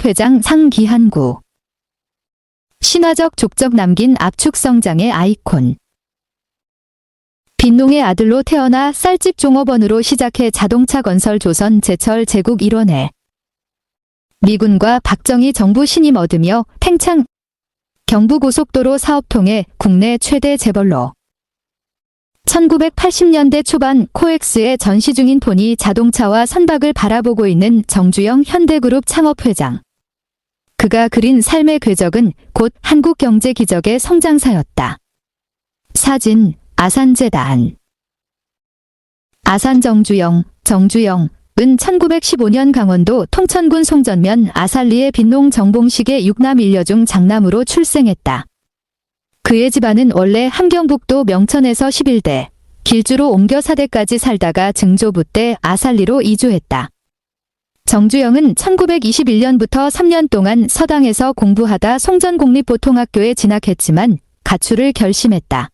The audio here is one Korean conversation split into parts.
회장 상기한구. 신화적 족적 남긴 압축 성장의 아이콘. 빈농의 아들로 태어나 쌀집 종업원으로 시작해 자동차 건설 조선 제철 제국 일원에 미군과 박정희 정부 신임 얻으며 탱창 경부고속도로 사업 통해 국내 최대 재벌로 1980년대 초반 코엑스의 전시 중인 폰이 자동차와 선박을 바라보고 있는 정주영 현대그룹 창업회장. 그가 그린 삶의 궤적은 곧 한국 경제 기적의 성장사였다. 사진 아산재단. 아산 정주영은 1915년 강원도 통천군 송전면 아산리의 빈농 정봉식의 6남 1녀 중 장남으로 출생했다. 그의 집안은 원래 함경북도 명천에서 11대, 길주로 옮겨 4대까지 살다가 증조부 때 아산리로 이주했다. 정주영은 1921년부터 3년 동안 서당에서 공부하다 송전공립보통학교에 진학했지만 가출을 결심했다.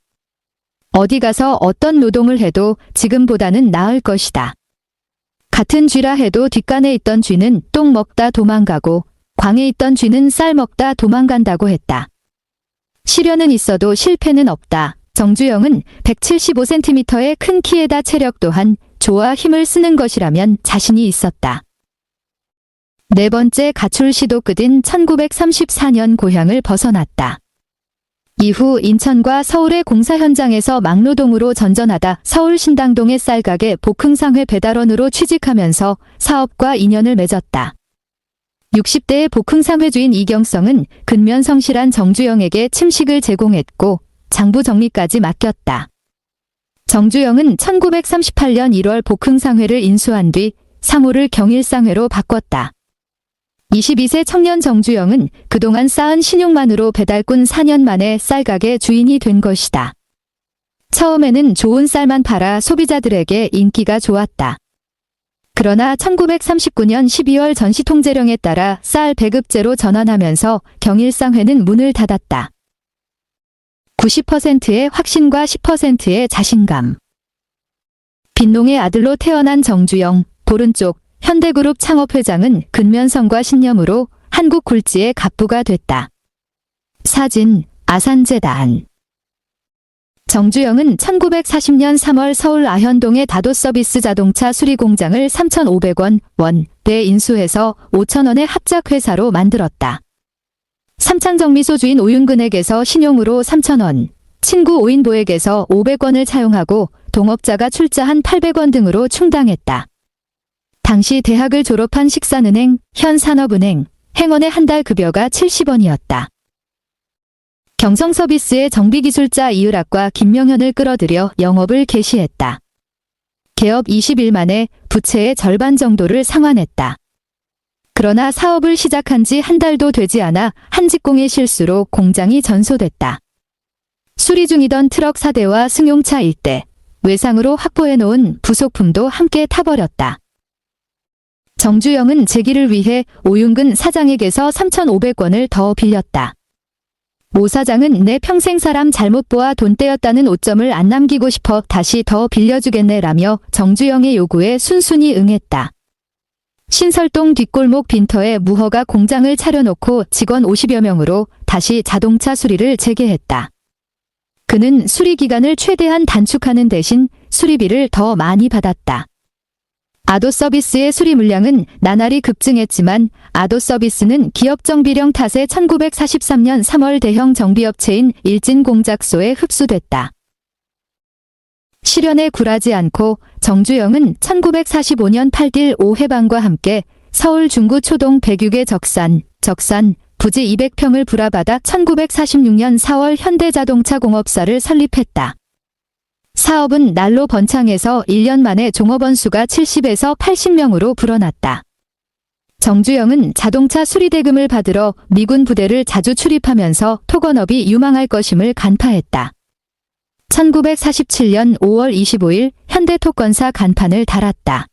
어디 가서 어떤 노동을 해도 지금보다는 나을 것이다. 같은 쥐라 해도 뒷간에 있던 쥐는 똥 먹다 도망가고 광에 있던 쥐는 쌀 먹다 도망간다고 했다. 시련은 있어도 실패는 없다. 정주영은 175cm의 큰 키에다 체력 또한 조와 힘을 쓰는 것이라면 자신이 있었다. 네 번째 가출 시도 끝인 1934년 고향을 벗어났다. 이후 인천과 서울의 공사 현장에서 막노동으로 전전하다 서울 신당동의 쌀가게 복흥상회 배달원으로 취직하면서 사업과 인연을 맺었다. 60대의 복흥상회주인 이경성은 근면 성실한 정주영에게 침식을 제공했고 장부 정리까지 맡겼다. 정주영은 1938년 1월 복흥상회를 인수한 뒤 상호를 경일상회로 바꿨다. 22세 청년 정주영은 그동안 쌓은 신용만으로 배달꾼 4년 만에 쌀가게 주인이 된 것이다. 처음에는 좋은 쌀만 팔아 소비자들에게 인기가 좋았다. 그러나 1939년 12월 전시통제령에 따라 쌀 배급제로 전환하면서 경일상회는 문을 닫았다. 90%의 확신과 10%의 자신감. 빈농의 아들로 태어난 정주영, 오른쪽 현대그룹 창업회장은 근면성과 신념으로 한국 굴지의 갑부가 됐다. 사진 아산재단. 정주영은 1940년 3월 서울 아현동의 다도서비스 자동차 수리공장을 3,500원대 인수해서 5,000원의 합작회사로 만들었다. 삼창정미소 주인 오윤근에게서 신용으로 3,000원, 친구 오인보에게서 500원을 차용하고 동업자가 출자한 800원 등으로 충당했다. 당시 대학을 졸업한 식산은행, 현산업은행, 행원의 한 달 급여가 70원이었다. 경성서비스의 정비기술자 이을학과 김명현을 끌어들여 영업을 개시했다. 개업 20일 만에 부채의 절반 정도를 상환했다. 그러나 사업을 시작한 지 한 달도 되지 않아 한 직공의 실수로 공장이 전소됐다. 수리 중이던 트럭 4대와 승용차 1대, 외상으로 확보해놓은 부속품도 함께 타버렸다. 정주영은 재기를 위해 오윤근 사장에게서 3,500원을 더 빌렸다. 오 사장은 내 평생 사람 잘못 보아 돈 떼었다는 오점을 안 남기고 싶어 다시 더 빌려주겠네라며 정주영의 요구에 순순히 응했다. 신설동 뒷골목 빈터에 무허가 공장을 차려놓고 직원 50여 명으로 다시 자동차 수리를 재개했다. 그는 수리 기간을 최대한 단축하는 대신 수리비를 더 많이 받았다. 아도서비스의 수리 물량은 나날이 급증했지만 아도서비스는 기업정비령 탓에 1943년 3월 대형 정비업체인 일진공작소에 흡수됐다. 시련에 굴하지 않고 정주영은 1945년 8딜 5해방과 함께 서울 중구 초동 106의 적산, 부지 200평을 불화받아 1946년 4월 현대자동차 공업사를 설립했다. 사업은 날로 번창해서 1년 만에 종업원 수가 70에서 80명으로 불어났다. 정주영은 자동차 수리대금을 받으러 미군 부대를 자주 출입하면서 토건업이 유망할 것임을 간파했다. 1947년 5월 25일 현대토건사 간판을 달았다.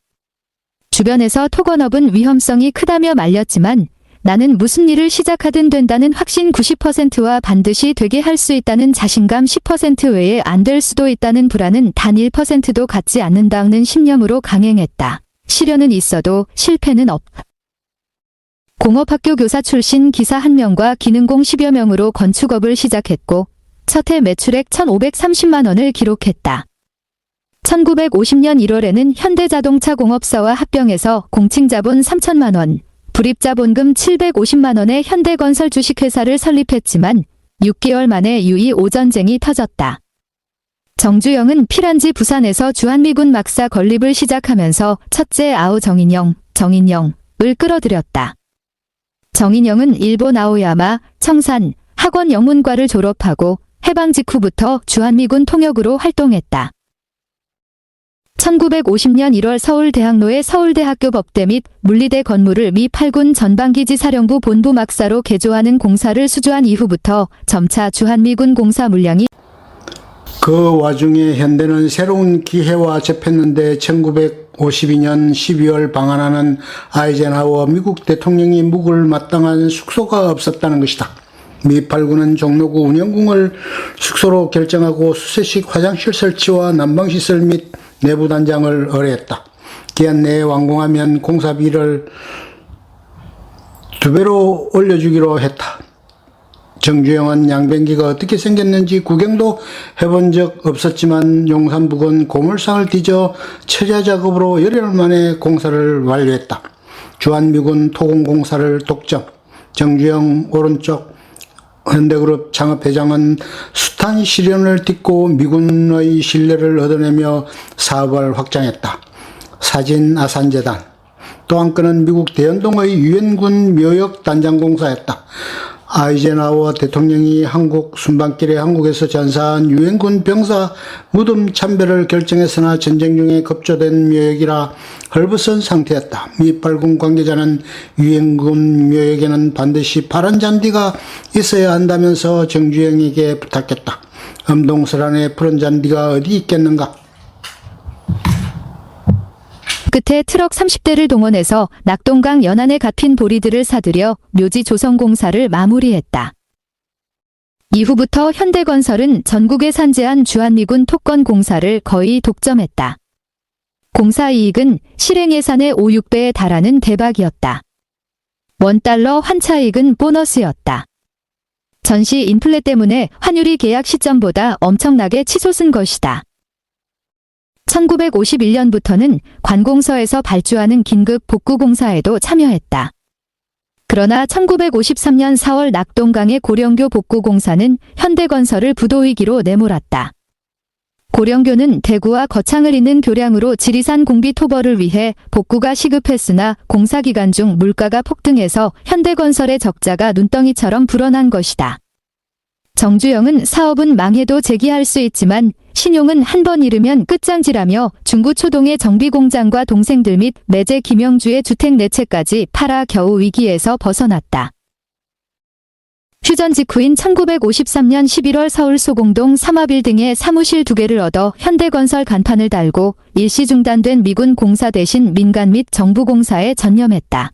주변에서 토건업은 위험성이 크다며 말렸지만 나는 무슨 일을 시작하든 된다는 확신 90%와 반드시 되게 할 수 있다는 자신감 10% 외에 안 될 수도 있다는 불안은 단 1%도 갖지 않는다는 신념으로 강행했다. 시련은 있어도 실패는 없다. 공업학교 교사 출신 기사 1명과 기능공 10여 명으로 건축업을 시작했고 첫 해 매출액 1,530만 원을 기록했다. 1950년 1월에는 현대자동차 공업사와 합병해서 공칭자본 3천만 원, 불입자본금 750만 원의 현대건설 주식회사를 설립했지만 6개월 만에 유이 5전쟁이 터졌다. 정주영은 피란지 부산에서 주한미군 막사 건립을 시작하면서 첫째 아우 정인영을 끌어들였다. 정인영은 일본 아오야마, 청산, 학원 영문과를 졸업하고 해방 직후부터 주한미군 통역으로 활동했다. 1950년 1월 서울대학로의 서울대학교 법대 및 물리대 건물을 미 8군 전방기지 사령부 본부 막사로 개조하는 공사를 수주한 이후부터 점차 주한미군 공사 물량이 그 와중에 현대는 새로운 기회와 접했는데 1952년 12월 방한하는 아이젠하워 미국 대통령이 묵을 마땅한 숙소가 없었다는 것이다. 미 8군은 종로구 운영궁을 숙소로 결정하고 수세식 화장실 설치와 난방시설 및 내부 단장을 의뢰했다. 기한 내에 완공하면 공사비를 2배로 올려주기로 했다. 정주영은 양변기가 어떻게 생겼는지 구경도 해본 적 없었지만 용산부근 고물상을 뒤져 철야 작업으로 열흘 만에 공사를 완료했다. 주한미군 토공공사를 독점. 정주영 오른쪽 현대그룹 창업회장은 숱한 시련을 딛고 미군의 신뢰를 얻어내며 사업을 확장했다. 사진 아산재단. 또 한 건은 미국 대연동의 유엔군 묘역 단장 공사였다. 아이젠하워 대통령이 한국 순방길에 한국에서 전사한 유엔군 병사 무덤 참배를 결정했으나 전쟁 중에 급조된 묘역이라 헐벗은 상태였다. 미 8군 관계자는 유엔군 묘역에는 반드시 파란 잔디가 있어야 한다면서 정주영에게 부탁했다. 엄동설 안에 푸른 잔디가 어디 있겠는가? 끝에 트럭 30대를 동원해서 낙동강 연안에 갇힌 보리들을 사들여 묘지 조성 공사를 마무리했다. 이후부터 현대건설은 전국에 산재한 주한미군 토건 공사를 거의 독점했다. 공사 이익은 실행 예산의 5, 6배에 달하는 대박이었다. 원달러 환차익은 보너스였다. 전시 인플레 때문에 환율이 계약 시점보다 엄청나게 치솟은 것이다. 1951년부터는 관공서에서 발주하는 긴급 복구공사에도 참여했다. 그러나 1953년 4월 낙동강의 고령교 복구공사는 현대건설을 부도위기로 내몰았다. 고령교는 대구와 거창을 잇는 교량으로 지리산 공비 토벌을 위해 복구가 시급했으나 공사 기간 중 물가가 폭등해서 현대건설의 적자가 눈덩이처럼 불어난 것이다. 정주영은 사업은 망해도 재기할 수 있지만 신용은 한 번 잃으면 끝장지라며 중구 초동의 정비공장과 동생들 및 매제 김영주의 주택 4채까지 팔아 겨우 위기에서 벗어났다. 휴전 직후인 1953년 11월 서울 소공동 삼화빌딩에 사무실 2개를 얻어 현대건설 간판을 달고 일시 중단된 미군 공사 대신 민간 및 정부 공사에 전념했다.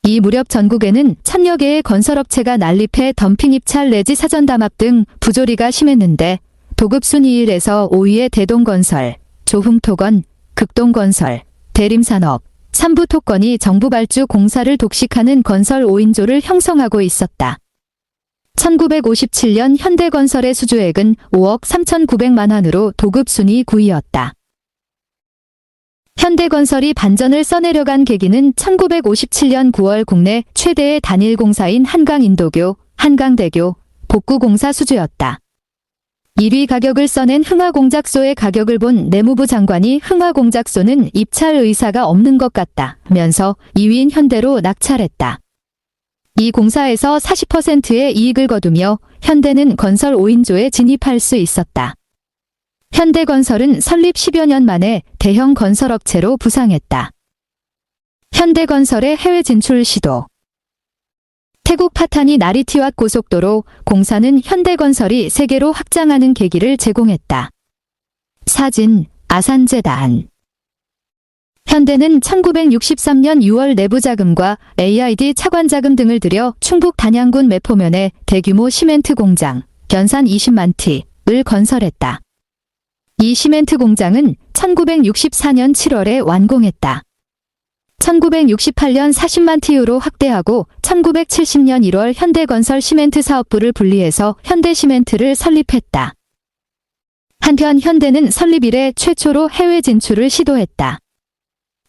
이 무렵 전국에는 1000여 개의 건설업체가 난립해 덤핑 입찰 내지 사전 담합 등 부조리가 심했는데 도급순위 1에서 5위의 대동건설, 조흥토건, 극동건설, 대림산업, 삼부토건이 정부 발주 공사를 독식하는 건설 5인조를 형성하고 있었다. 1957년 현대건설의 수주액은 5억 3,900만 원으로 도급순위 9위였다. 현대건설이 반전을 써내려간 계기는 1957년 9월 국내 최대의 단일 공사인 한강인도교, 한강대교, 복구공사 수주였다. 1위 가격을 써낸 흥화공작소의 가격을 본 내무부 장관이 흥화공작소는 입찰 의사가 없는 것 같다면서 2위인 현대로 낙찰했다. 이 공사에서 40%의 이익을 거두며 현대는 건설 5인조에 진입할 수 있었다. 현대건설은 설립 10여 년 만에 대형 건설업체로 부상했다. 현대건설의 해외 진출 시도. 태국 파타니 나리티왓 고속도로 공사는 현대건설이 세계로 확장하는 계기를 제공했다. 사진 아산재단. 현대는 1963년 6월 내부자금과 AID 차관자금 등을 들여 충북 단양군 매포면에 대규모 시멘트 공장 견산 20만 T를 건설했다. 이 시멘트 공장은 1964년 7월에 완공했다. 1968년 40만 TU로 확대하고 1970년 1월 현대건설 시멘트 사업부를 분리해서 현대시멘트를 설립했다. 한편 현대는 설립 이래 최초로 해외 진출을 시도했다.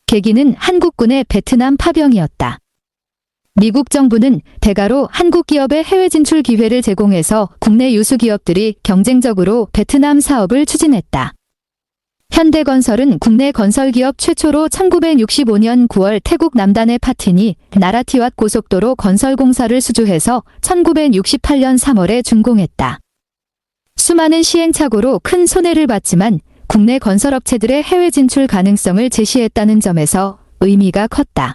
계기는 한국군의 베트남 파병이었다. 미국 정부는 대가로 한국 기업의 해외 진출 기회를 제공해서 국내 유수 기업들이 경쟁적으로 베트남 사업을 추진했다. 현대건설은 국내 건설기업 최초로 1965년 9월 태국 남단의 파티니 나라티왓 고속도로 건설공사를 수주해서 1968년 3월에 준공했다. 수많은 시행착오로 큰 손해를 봤지만 국내 건설업체들의 해외 진출 가능성을 제시했다는 점에서 의미가 컸다.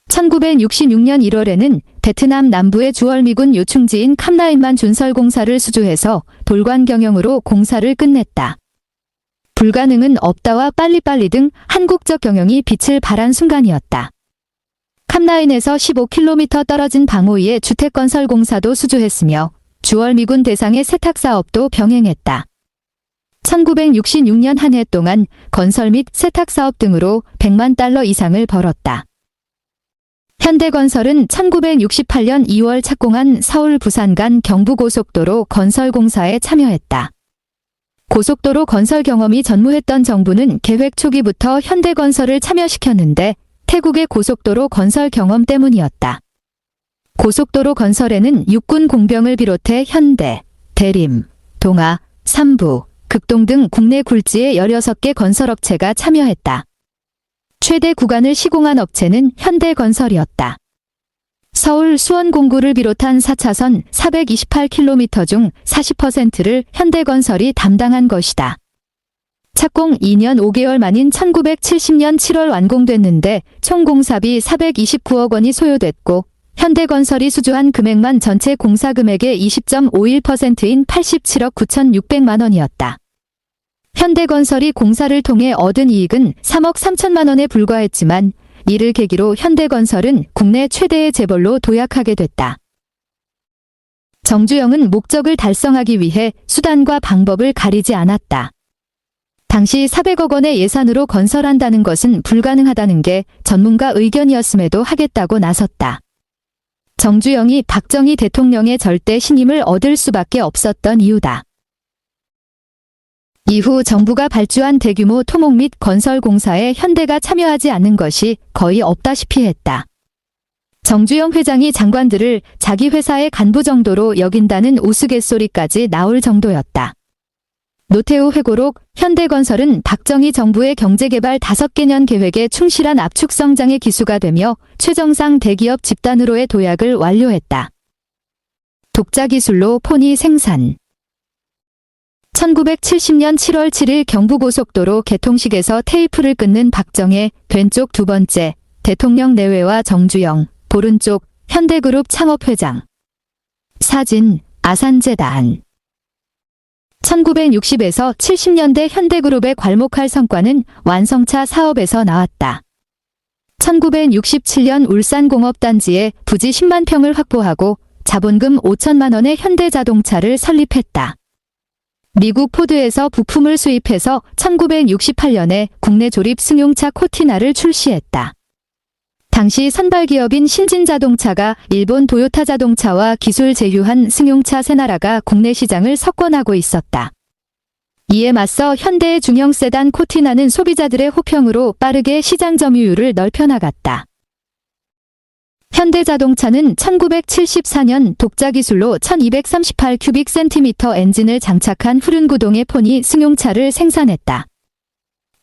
1966년 1월에는 베트남 남부의 주얼미군 요충지인 캄나인만 준설공사를 수주해서 돌관 경영으로 공사를 끝냈다. 불가능은 없다와 빨리빨리 등 한국적 경영이 빛을 발한 순간이었다. 캄나인에서 15km 떨어진 방호이의 주택건설공사도 수주했으며 주얼미군 대상의 세탁사업도 병행했다. 1966년 한 해 동안 건설 및 세탁사업 등으로 100만 달러 이상을 벌었다. 현대건설은 1968년 2월 착공한 서울 부산 간 경부고속도로 건설공사에 참여했다. 고속도로 건설 경험이 전무했던 정부는 계획 초기부터 현대건설을 참여시켰는데 태국의 고속도로 건설 경험 때문이었다. 고속도로 건설에는 육군 공병을 비롯해 현대, 대림, 동아, 삼부, 극동 등 국내 굴지의 16개 건설업체가 참여했다. 최대 구간을 시공한 업체는 현대건설이었다. 서울 수원 공구를 비롯한 4차선 428km 중 40%를 현대건설이 담당한 것이다. 착공 2년 5개월 만인 1970년 7월 완공됐는데 총 공사비 429억 원이 소요됐고 현대건설이 수주한 금액만 전체 공사 금액의 20.51%인 87억 9,600만 원이었다. 현대건설이 공사를 통해 얻은 이익은 3억 3천만 원에 불과했지만 이를 계기로 현대건설은 국내 최대의 재벌로 도약하게 됐다. 정주영은 목적을 달성하기 위해 수단과 방법을 가리지 않았다. 당시 400억 원의 예산으로 건설한다는 것은 불가능하다는 게 전문가 의견이었음에도 하겠다고 나섰다. 정주영이 박정희 대통령의 절대 신임을 얻을 수밖에 없었던 이유다. 이후 정부가 발주한 대규모 토목 및 건설 공사에 현대가 참여하지 않는 것이 거의 없다시피 했다. 정주영 회장이 장관들을 자기 회사의 간부 정도로 여긴다는 우스갯소리까지 나올 정도였다. 노태우 회고록 현대건설은 박정희 정부의 경제개발 5개년 계획에 충실한 압축 성장의 기수가 되며 최정상 대기업 집단으로의 도약을 완료했다. 독자 기술로 포니 생산 1970년 7월 7일 경부고속도로 개통식에서 테이프를 끊는 박정혜, 왼쪽 두 번째, 대통령 내외와 정주영, 오른쪽, 현대그룹 창업회장. 사진, 아산재단 1960에서 70년대 현대그룹의 괄목할 성과는 완성차 사업에서 나왔다. 1967년 울산공업단지에 부지 10만 평을 확보하고 자본금 5천만 원의 현대자동차를 설립했다. 미국 포드에서 부품을 수입해서 1968년에 국내 조립 승용차 코티나를 출시했다. 당시 선발기업인 신진자동차가 일본 도요타 자동차와 기술 제휴한 승용차 세나라가 국내 시장을 석권하고 있었다. 이에 맞서 현대의 중형 세단 코티나는 소비자들의 호평으로 빠르게 시장 점유율을 넓혀나갔다. 현대자동차는 1974년 독자 기술로 1238큐빅센티미터 엔진을 장착한 후륜구동의 포니 승용차를 생산했다.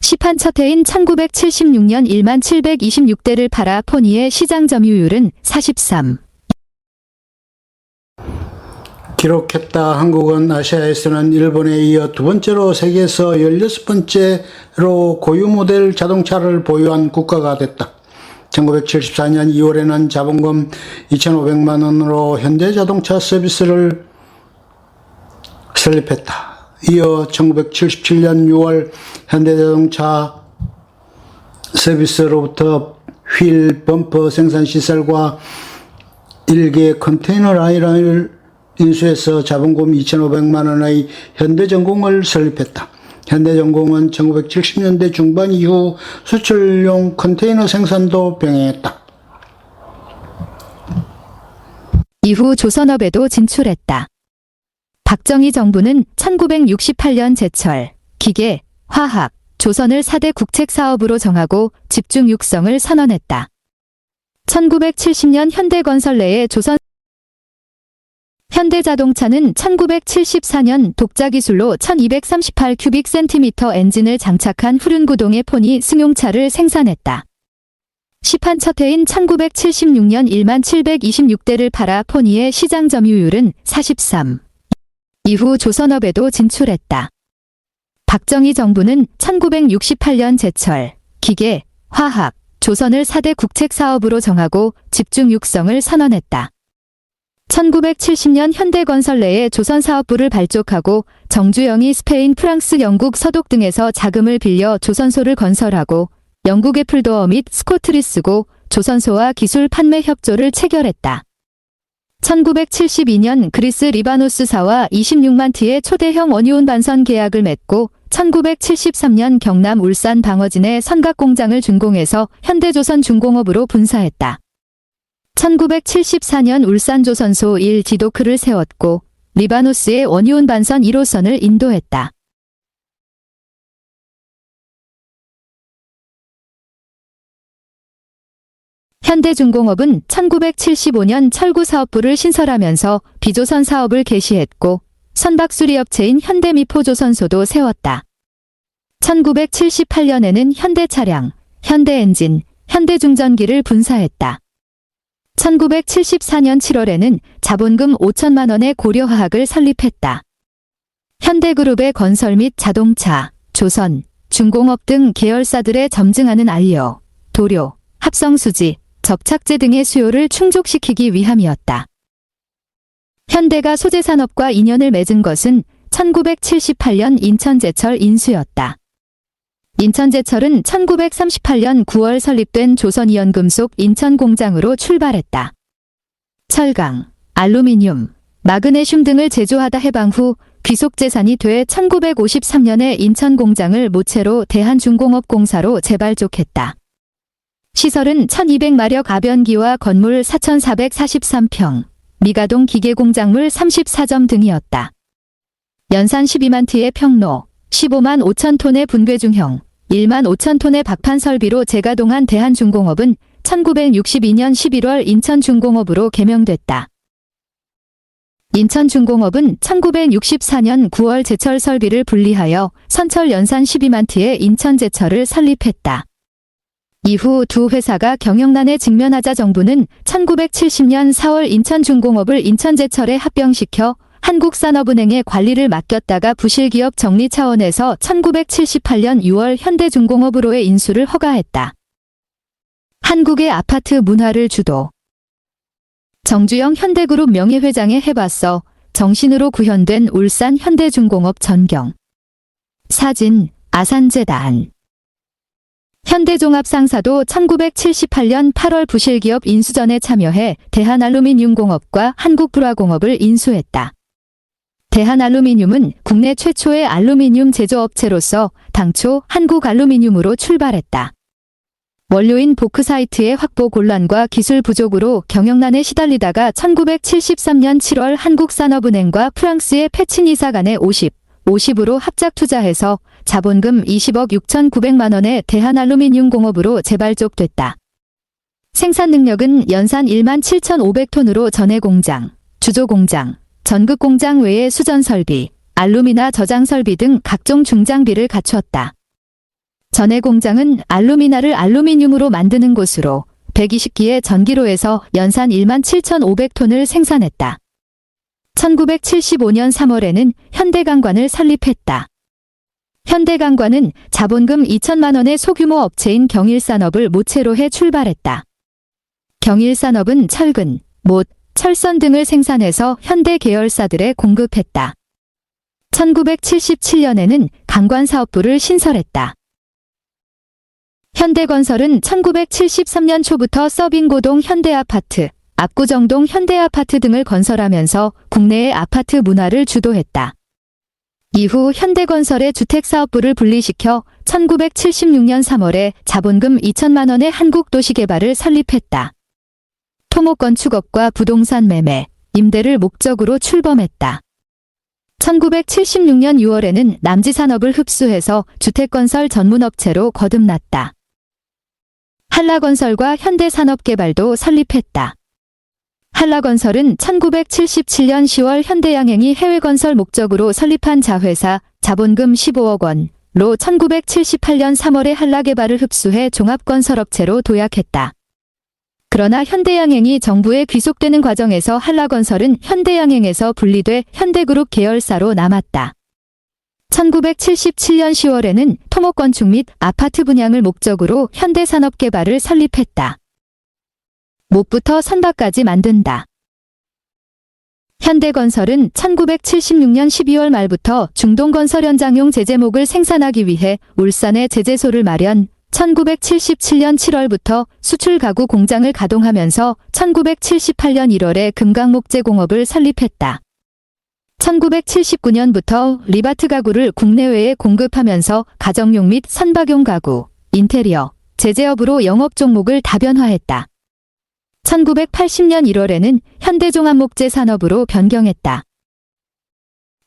시판 첫 해인 1976년 1만 726대를 팔아 포니의 시장 점유율은 43. 기록했다. 한국은 아시아에서는 일본에 이어 두 번째로 세계에서 16번째로 고유 모델 자동차를 보유한 국가가 됐다. 1974년 2월에는 자본금 2,500만 원으로 현대자동차 서비스를 설립했다. 이어 1977년 6월 현대자동차 서비스로부터 휠, 범퍼 생산 시설과 1개 컨테이너 라인을 인수해서 자본금 2,500만 원의 현대전공을 설립했다. 현대전공은 1970년대 중반 이후 수출용 컨테이너 생산도 병행했다. 이후 조선업에도 진출했다. 박정희 정부는 1968년 제철, 기계, 화학, 조선을 4대 국책사업으로 정하고 집중 육성을 선언했다. 1970년 현대건설 내에 현대자동차는 1974년 독자기술로 1238cm 엔진을 장착한 후륜구동의 포니 승용차를 생산했다. 시판 첫 해인 1976년 1726대를 팔아 포니의 시장 점유율은 43. 이후 조선업에도 진출했다. 박정희 정부는 1968년 제철, 기계, 화학, 조선을 4대 국책사업으로 정하고 집중 육성을 선언했다. 1970년 현대건설 내에 조선사업부를 발족하고 정주영이 스페인, 프랑스, 영국, 서독 등에서 자금을 빌려 조선소를 건설하고 영국 애플도어 및 스코트를 쓰고 조선소와 기술 판매 협조를 체결했다. 1972년 그리스 리바노스사와 26만 T의 초대형 원유온 반선 계약을 맺고 1973년 경남 울산 방어진의 선각공장을 준공해서 현대조선중공업으로 분사했다. 1974년 울산조선소 1 디도크를 세웠고 리바노스의 원유온 반선 1호선을 인도했다. 현대중공업은 1975년 철구사업부를 신설하면서 비조선 사업을 개시했고 선박수리업체인 현대미포조선소도 세웠다. 1978년에는 현대차량, 현대엔진, 현대중전기를 분사했다. 1974년 7월에는 자본금 5천만 원의 고려화학을 설립했다. 현대그룹의 건설 및 자동차, 조선, 중공업 등 계열사들의 점증하는 안료, 도료, 합성수지, 접착제 등의 수요를 충족시키기 위함이었다. 현대가 소재산업과 인연을 맺은 것은 1978년 인천제철 인수였다. 인천제철은 1938년 9월 설립된 조선이연금속 인천공장으로 출발했다. 철강, 알루미늄, 마그네슘 등을 제조하다 해방 후 귀속재산이 돼 1953년에 인천공장을 모체로 대한중공업공사로 재발족했다. 시설은 1200마력 아변기와 건물 4443평, 미가동 기계공작물 34점 등이었다. 연산 12만 T의 평로, 15만 5천 톤의 분괴중형, 1만 5천 톤의 박판 설비로 재가동한 대한중공업은 1962년 11월 인천중공업으로 개명됐다. 인천중공업은 1964년 9월 제철 설비를 분리하여 선철 연산 12만 T의 인천제철을 설립했다. 이후 두 회사가 경영난에 직면하자 정부는 1970년 4월 인천중공업을 인천제철에 합병시켜 한국산업은행에 관리를 맡겼다가 부실기업 정리 차원에서 1978년 6월 현대중공업으로의 인수를 허가했다. 한국의 아파트 문화를 주도. 정주영 현대그룹 명예회장에 해봤어 정신으로 구현된 울산 현대중공업 전경. 사진, 아산재단. 현대종합상사도 1978년 8월 부실기업 인수전에 참여해 대한알루미늄공업과 한국불화공업을 인수했다. 대한알루미늄은 국내 최초의 알루미늄 제조업체로서 당초 한국알루미늄으로 출발했다. 원료인 보크사이트의 확보 곤란과 기술 부족으로 경영난에 시달리다가 1973년 7월 한국산업은행과 프랑스의 패치니사 간에 50으로 합작 투자해서 자본금 20억 6,900만 원의 대한알루미늄 공업으로 재발족됐다. 생산 능력은 연산 1만 7,500톤으로 전해공장, 주조공장, 전극공장 외에 수전설비, 알루미나 저장설비 등 각종 중장비를 갖추었다. 전해공장은 알루미나를 알루미늄으로 만드는 곳으로 120기의 전기로에서 연산 1만 7,500톤을 생산했다. 1975년 3월에는 현대강관을 설립했다. 현대강관은 자본금 2천만 원의 소규모 업체인 경일산업을 모체로 해 출발했다. 경일산업은 철근, 못, 철선 등을 생산해서 현대 계열사들에 공급했다. 1977년에는 강관사업부를 신설했다. 현대건설은 1973년 초부터 서빙고동 현대아파트, 압구정동 현대아파트 등을 건설하면서 국내의 아파트 문화를 주도했다. 이후 현대건설의 주택사업부를 분리시켜 1976년 3월에 자본금 2천만 원의 한국도시개발을 설립했다. 토목건 축업과 부동산 매매, 임대를 목적으로 출범했다. 1976년 6월에는 남지산업을 흡수해서 주택건설 전문업체로 거듭났다. 한라건설과 현대산업개발도 설립했다. 한라건설은 1977년 10월 현대양행이 해외건설 목적으로 설립한 자회사 자본금 15억 원로 1978년 3월에 한라개발을 흡수해 종합건설업체로 도약했다. 그러나 현대양행이 정부에 귀속되는 과정에서 한라건설은 현대양행에서 분리돼 현대그룹 계열사로 남았다. 1977년 10월에는 토목건축 및 아파트 분양을 목적으로 현대산업개발을 설립했다. 목부터 선박까지 만든다. 현대건설은 1976년 12월 말부터 중동건설 현장용 제재목을 생산하기 위해 울산에 제재소를 마련, 1977년 7월부터 수출 가구 공장을 가동하면서 1978년 1월에 금강목재공업을 설립했다. 1979년부터 리바트 가구를 국내외에 공급하면서 가정용 및 선박용 가구, 인테리어, 제재업으로 영업 종목을 다변화했다. 1980년 1월에는 현대종합목재 산업으로 변경했다.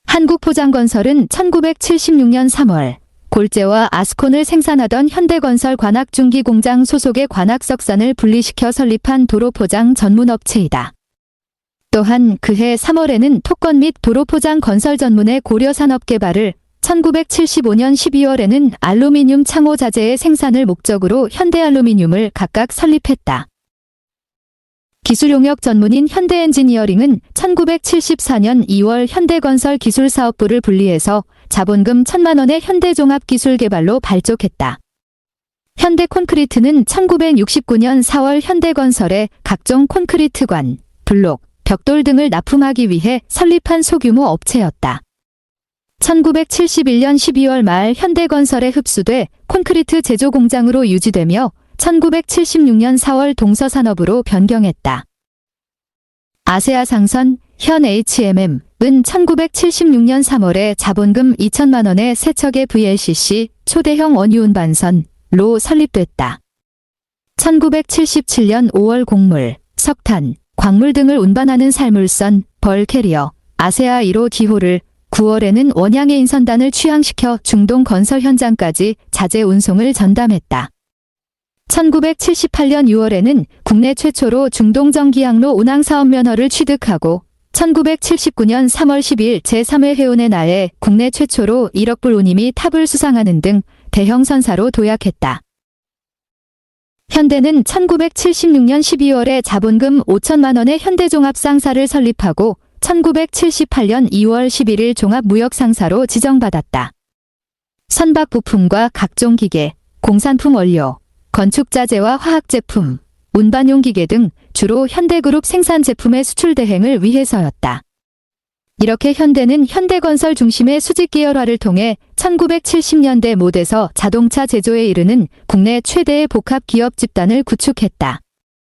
한국포장건설은 1976년 3월 골재와 아스콘을 생산하던 현대건설 관악중기공장 소속의 관악석산을 분리시켜 설립한 도로포장 전문업체이다. 또한 그해 3월에는 토건 및 도로포장 건설 전문의 고려산업개발을, 1975년 12월에는 알루미늄 창호 자재의 생산을 목적으로 현대알루미늄을 각각 설립했다. 기술용역 전문인 현대엔지니어링은 1974년 2월 현대건설 기술사업부를 분리해서 자본금 1천만 원의 현대종합기술개발로 발족했다. 현대콘크리트는 1969년 4월 현대건설에 각종 콘크리트관, 블록, 벽돌 등을 납품하기 위해 설립한 소규모 업체였다. 1971년 12월 말 현대건설에 흡수돼 콘크리트 제조 공장으로 유지되며 1976년 4월 동서산업으로 변경했다. 아세아상선, 현 HMM은 1976년 3월에 자본금 2천만 원의 세척의 VLCC 초대형 원유운반선로 설립됐다. 1977년 5월 곡물, 석탄, 광물 등을 운반하는 살물선, 벌캐리어, 아세아 1호 기호를 9월에는 원양의 인선단을 취항시켜 중동 건설 현장까지 자재 운송을 전담했다. 1978년 6월에는 국내 최초로 중동전기항로 운항사업 면허를 취득하고 1979년 3월 10일 제3회 해운의 날에 국내 최초로 1억 불 운임이 탑을 수상하는 등 대형 선사로 도약했다. 현대는 1976년 12월에 자본금 5천만 원의 현대종합상사를 설립하고 1978년 2월 11일 종합무역상사로 지정받았다. 선박 부품과 각종 기계, 공산품 원료, 건축자재와 화학제품, 운반용 기계 등 주로 현대그룹 생산 제품의 수출 대행을 위해서였다. 이렇게 현대는 현대건설 중심의 수직 계열화를 통해 1970년대 못에서 자동차 제조에 이르는 국내 최대의 복합 기업 집단을 구축했다.